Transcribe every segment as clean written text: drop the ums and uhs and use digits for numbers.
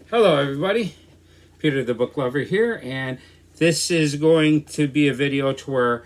Hello everybody, Peter the Book Lover here, and this is going to be a video to where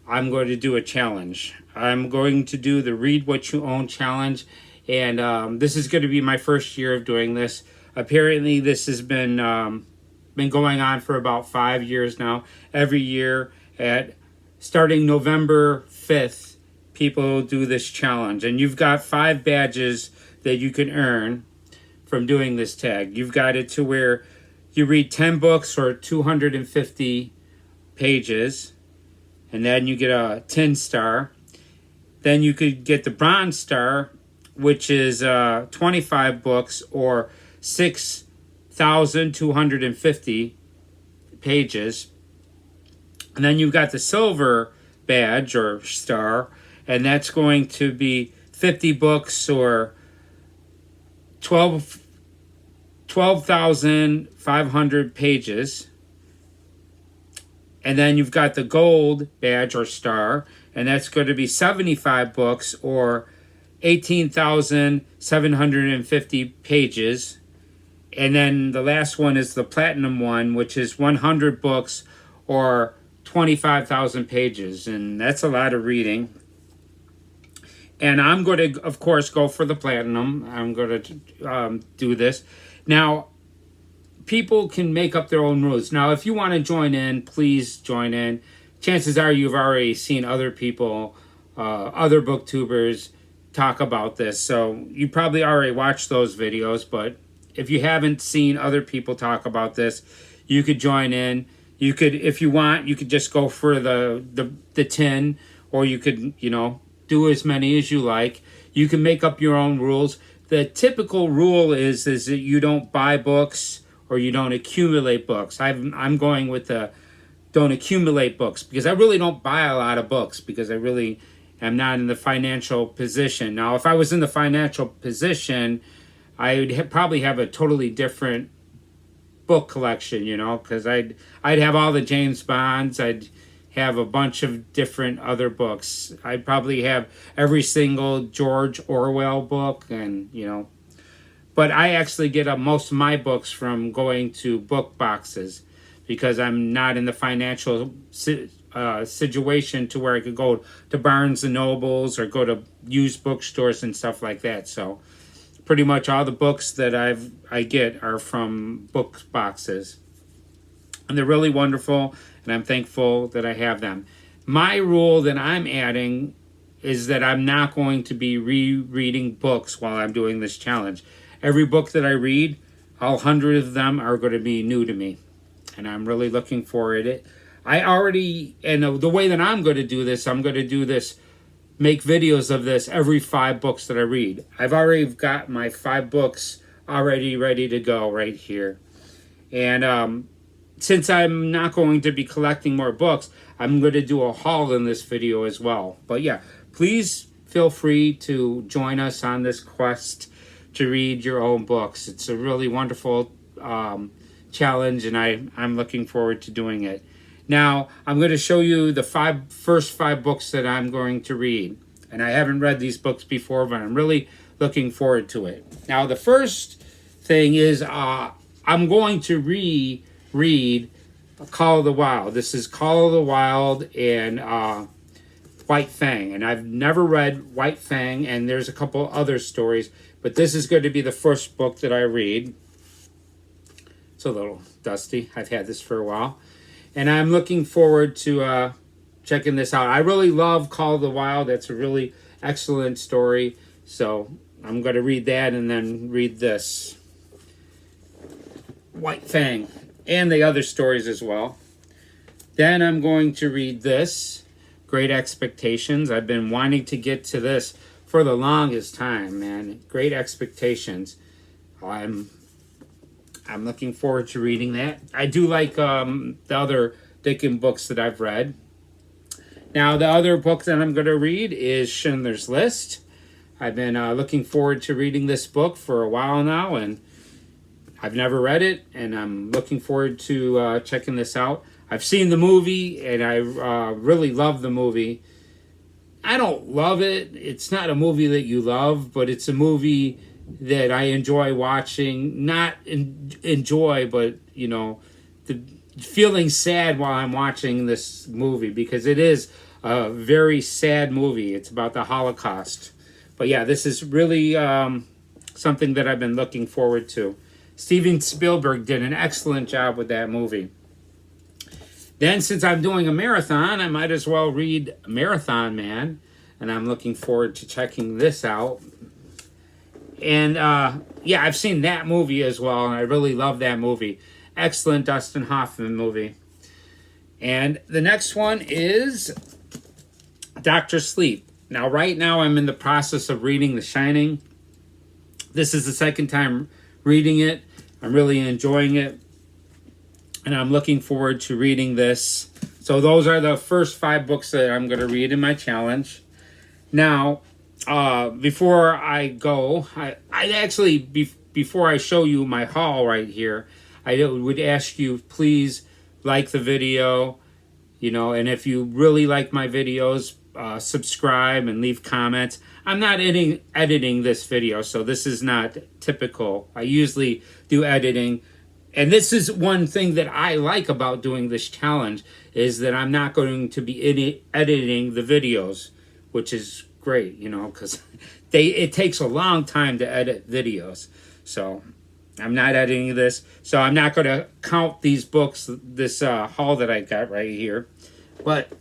I'm going to do a challenge. I'm going to do the Read What You Own challenge, and this is going to be my first year of doing this. Apparently this has been going on for about 5 years now. Every year at starting November 5th, people do this challenge, and you've got 5 badges that you can earn from doing this tag. You've got it to where you read 10 books or 250 pages, and then you get a 10 star. Then you could get the bronze star, which is 25 books or 6,250 pages. And then you've got the silver badge or star, and that's going to be 50 books or 12,500 pages. And then you've got the gold badge or star, and that's going to be 75 books or 18,750 pages. And then the last one is the platinum one, which is 100 books or 25,000 pages. And that's a lot of reading. And I'm going to, of course, go for the platinum. I'm going to do this. Now, people can make up their own rules. Now, if you want to join in, please join in. Chances are you've already seen other people, other booktubers talk about this. So you probably already watched those videos. But if you haven't seen other people talk about this, you could join in. You could, if you want, you could just go for the 10, or you could, do as many as you like. You can make up your own rules. The typical rule is that you don't buy books or you don't accumulate books. I'm going with the don't accumulate books, because I really don't buy a lot of books, because I really am not in the financial position. Now, if I was in the financial position, I would probably have a totally different book collection, because I'd have all the James Bonds. I'd have a bunch of different other books. I'd probably have every single George Orwell book, and but I actually get most of my books from going to book boxes, because I'm not in the financial situation to where I could go to Barnes and Nobles or go to used bookstores and stuff like that. So pretty much all the books that I get are from book boxes, and they're really wonderful, and I'm thankful that I have them. My rule that I'm adding is that I'm not going to be rereading books while I'm doing this challenge. Every book that I read, all 100 of them are going to be new to me, and I'm really looking forward to it. And the way that I'm going to do this, make videos of this every 5 books that I read. I've already got my 5 books already ready to go right here. And since I'm not going to be collecting more books, I'm going to do a haul in this video as well. But yeah, please feel free to join us on this quest to read your own books. It's a really wonderful challenge, and I'm looking forward to doing it. Now, I'm going to show you the first 5 books that I'm going to read. And I haven't read these books before, but I'm really looking forward to it. Now, the first thing is I'm going to read Call of the Wild. This is Call of the Wild and White Fang. And I've never read White Fang, and there's a couple other stories, but this is going to be the first book that I read. It's a little dusty. I've had this for a while. And I'm looking forward to checking this out. I really love Call of the Wild. That's a really excellent story. So I'm going to read that and then read this White Fang and the other stories as well. Then I'm going to read this, Great Expectations. I've been wanting to get to this for the longest time, man. Great Expectations. I'm looking forward to reading that. I do like the other Dickens books that I've read. Now, the other book that I'm going to read is Schindler's List. I've been looking forward to reading this book for a while now, and I've never read it, and I'm looking forward to checking this out. I've seen the movie, and I really love the movie. I don't love it. It's not a movie that you love, but it's a movie that I enjoy watching. Not enjoy, but the feeling sad while I'm watching this movie, because it is a very sad movie. It's about the Holocaust. But yeah, this is really something that I've been looking forward to. Steven Spielberg did an excellent job with that movie. Then, since I'm doing a marathon, I might as well read Marathon Man, and I'm looking forward to checking this out. And yeah, I've seen that movie as well, and I really love that movie. Excellent Dustin Hoffman movie. And the next one is Doctor Sleep. Now, right now, I'm in the process of reading The Shining. This is the second time reading it. I'm really enjoying it, and I'm looking forward to reading this. So those are the first 5 books that I'm going to read in my challenge. Now, before I go, I actually, before I show you my haul right here, I would ask you, please like the video, and if you really like my videos, subscribe and leave comments. I'm not editing this video, so this is not typical. I usually do editing. And this is one thing that I like about doing this challenge, is that I'm not going to be editing the videos, which is great, because it takes a long time to edit videos. So I'm not editing this. So I'm not going to count these books, this haul that I got right here. But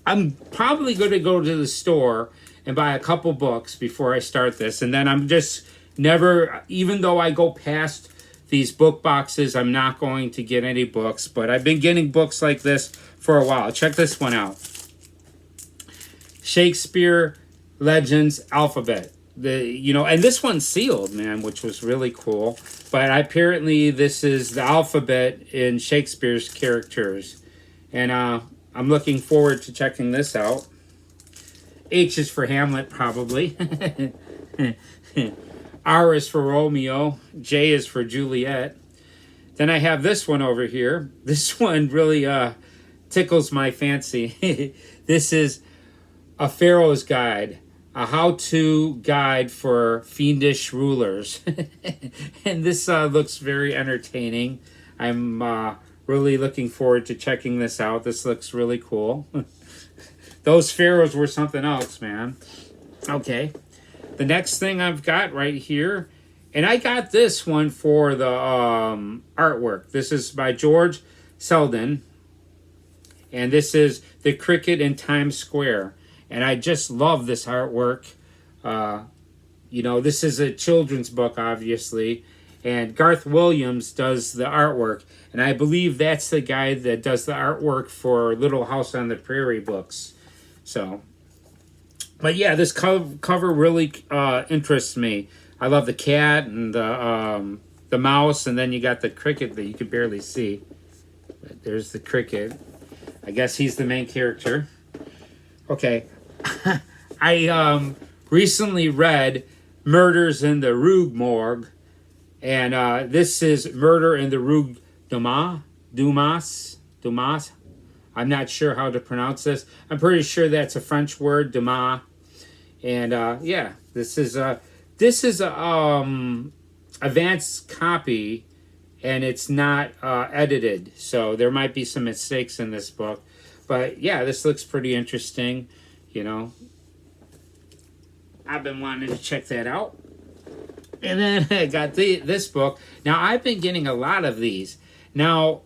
I'm probably going to go to the store and buy a couple books before I start this. And then I'm just never, even though I go past these book boxes, I'm not going to get any books. But I've been getting books like this for a while. Check this one out. Shakespeare Legends Alphabet. And this one's sealed, man, which was really cool. But apparently this is the alphabet in Shakespeare's characters. And I'm looking forward to checking this out. H is for Hamlet, probably. R is for Romeo. J is for Juliet. Then I have this one over here. This one really tickles my fancy. This is A Pharaoh's Guide, a how-to guide for fiendish rulers. And this looks very entertaining. I'm really looking forward to checking this out. This looks really cool. Those pharaohs were something else, man. Okay. The next thing I've got right here, and I got this one for the artwork. This is by George Selden, and this is The Cricket in Times Square. And I just love this artwork. This is a children's book, obviously, and Garth Williams does the artwork. And I believe that's the guy that does the artwork for Little House on the Prairie books. So, but yeah, this cover really interests me. I love the cat and the mouse, and then you got the cricket that you can barely see. But there's the cricket. I guess he's the main character. Okay, I recently read Murders in the Rue Morgue, and this is Murder in the Rue Dumas. I'm not sure how to pronounce this. I'm pretty sure that's a French word, Dumas. And yeah, this is a advanced copy, and it's not edited, so there might be some mistakes in this book. But yeah, this looks pretty interesting. I've been wanting to check that out. And then I got this book. Now, I've been getting a lot of these. Now,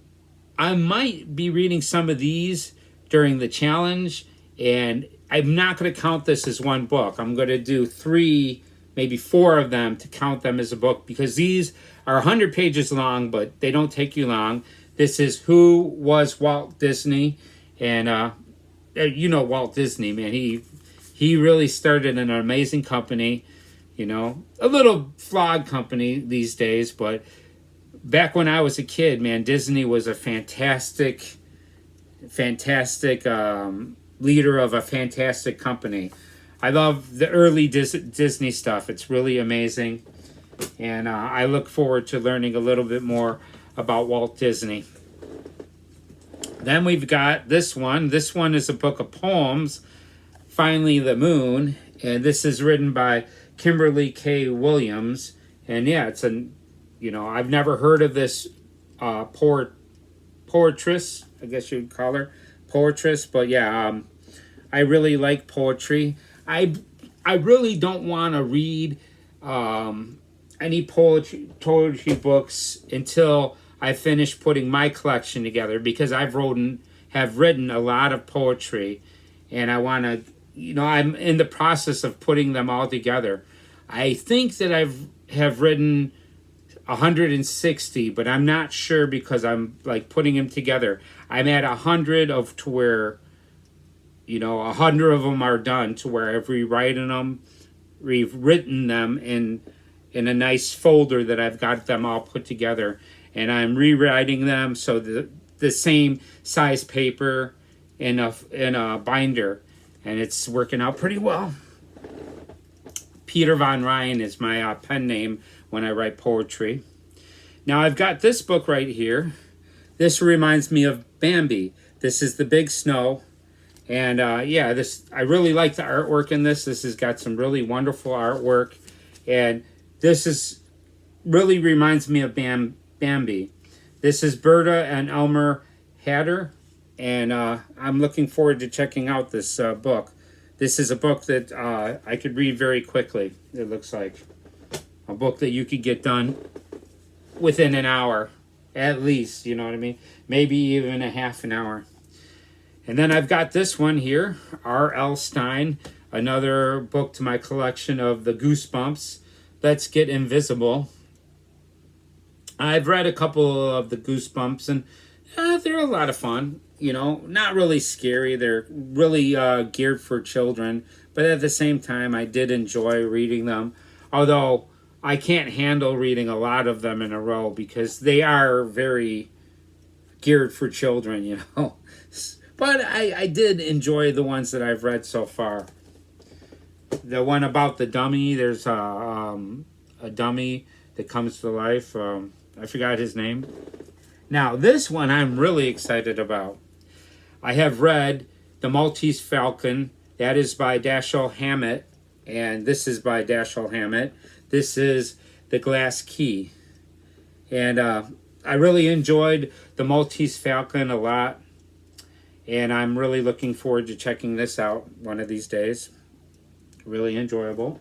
I might be reading some of these during the challenge, and I'm not going to count this as one book. I'm going to do 3, maybe 4 of them to count them as a book, because these are 100 pages long, but they don't take you long. This is Who Was Walt Disney? And Walt Disney, man. He really started an amazing company, a little flawed company these days, but back when I was a kid, man, Disney was a fantastic leader of a fantastic company. I love the early Disney stuff. It's really amazing. And I look forward to learning a little bit more about Walt Disney. Then we've got this one. This one is a book of poems, Finally the Moon. And this is written by Kimberly K. Williams. And yeah, it's I've never heard of this poetress, I guess you'd call her poetress, but yeah, I really like poetry. I really don't want to read any poetry books until I finish putting my collection together, because have written a lot of poetry, and I want to, I'm in the process of putting them all together. I think that have written 160, but I'm not sure, because I'm like putting them together. I'm at 100 of to where 100 of them are done, to where I've rewritten them in a nice folder that I've got them all put together, and I'm rewriting them so the same size paper in a binder, and it's working out pretty well. Peter Von Ryan is my pen name when I write poetry. Now I've got this book right here. This reminds me of Bambi. This is The Big Snow. And I really like the artwork in this. This has got some really wonderful artwork. And this really reminds me of Bambi. This is Berta and Elmer Hatter. And I'm looking forward to checking out this book. This is a book that I could read very quickly. It looks like a book that you could get done within an hour, at least, you know what I mean? Maybe even a half an hour. And then I've got this one here, R.L. Stine, another book to my collection of the Goosebumps, Let's Get Invisible. I've read a couple of the Goosebumps, and they're a lot of fun. Not really scary. They're really geared for children. But at the same time, I did enjoy reading them. Although I can't handle reading a lot of them in a row, because they are very geared for children, But I did enjoy the ones that I've read so far. The one about the dummy, there's a dummy that comes to life. I forgot his name. Now, this one I'm really excited about. I have read The Maltese Falcon. That is by Dashiell Hammett. And this is by Dashiell Hammett. This is The Glass Key. And I really enjoyed The Maltese Falcon a lot. And I'm really looking forward to checking this out one of these days. Really enjoyable.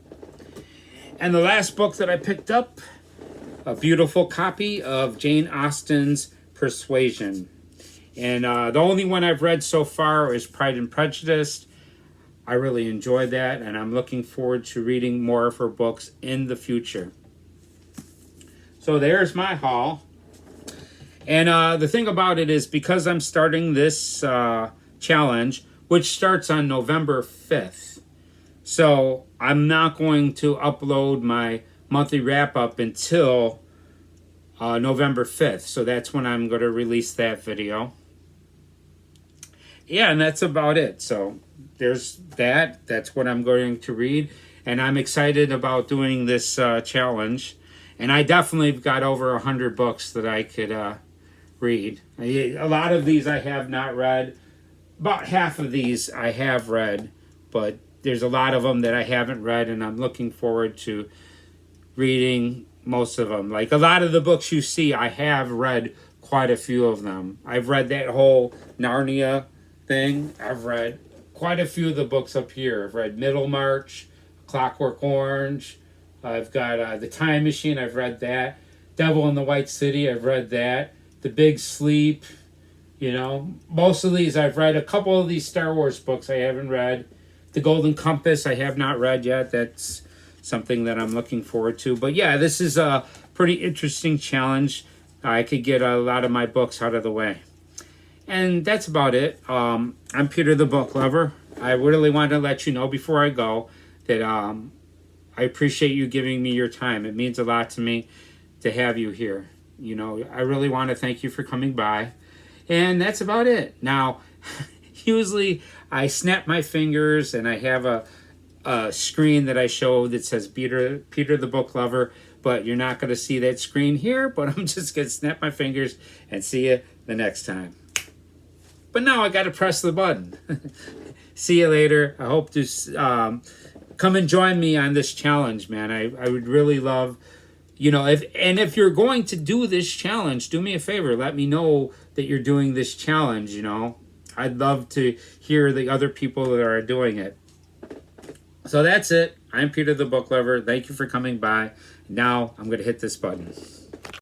And the last book that I picked up, a beautiful copy of Jane Austen's Persuasion. And the only one I've read so far is Pride and Prejudice. I really enjoyed that, and I'm looking forward to reading more of her books in the future. So there's my haul. And the thing about it is, because I'm starting this challenge, which starts on November 5th, so I'm not going to upload my monthly wrap-up until November 5th. So that's when I'm going to release that video. Yeah, and that's about it. So there's that. That's what I'm going to read. And I'm excited about doing this challenge. And I definitely got over 100 books that I could read. A lot of these I have not read. About half of these I have read. But there's a lot of them that I haven't read. And I'm looking forward to reading most of them. Like a lot of the books you see, I have read quite a few of them. I've read that whole Narnia thing. I've read quite a few of the books up here. I've read Middlemarch, Clockwork Orange. I've got The Time Machine. I've read that. Devil in the White City. I've read that. The Big Sleep. Most of these I've read. A couple of these Star Wars books I haven't read. The Golden Compass I have not read yet. That's something that I'm looking forward to. But yeah, this is a pretty interesting challenge. I could get a lot of my books out of the way. And that's about it. I'm Peter the Book Lover. I really wanted to let you know before I go that I appreciate you giving me your time. It means a lot to me to have you here. I really want to thank you for coming by. And that's about it. Now, usually I snap my fingers and I have a screen that I show that says Peter the Book Lover, but you're not going to see that screen here, but I'm just going to snap my fingers and see you the next time. But now I got to press the button. See you later. I hope to come and join me on this challenge, man. I would really love, You know, if you're going to do this challenge, do me a favor, let me know that you're doing this challenge, you know. I'd love to hear the other people that are doing it. So that's it. I'm Peter the Book Lover. Thank you for coming by. Now I'm going to hit this button.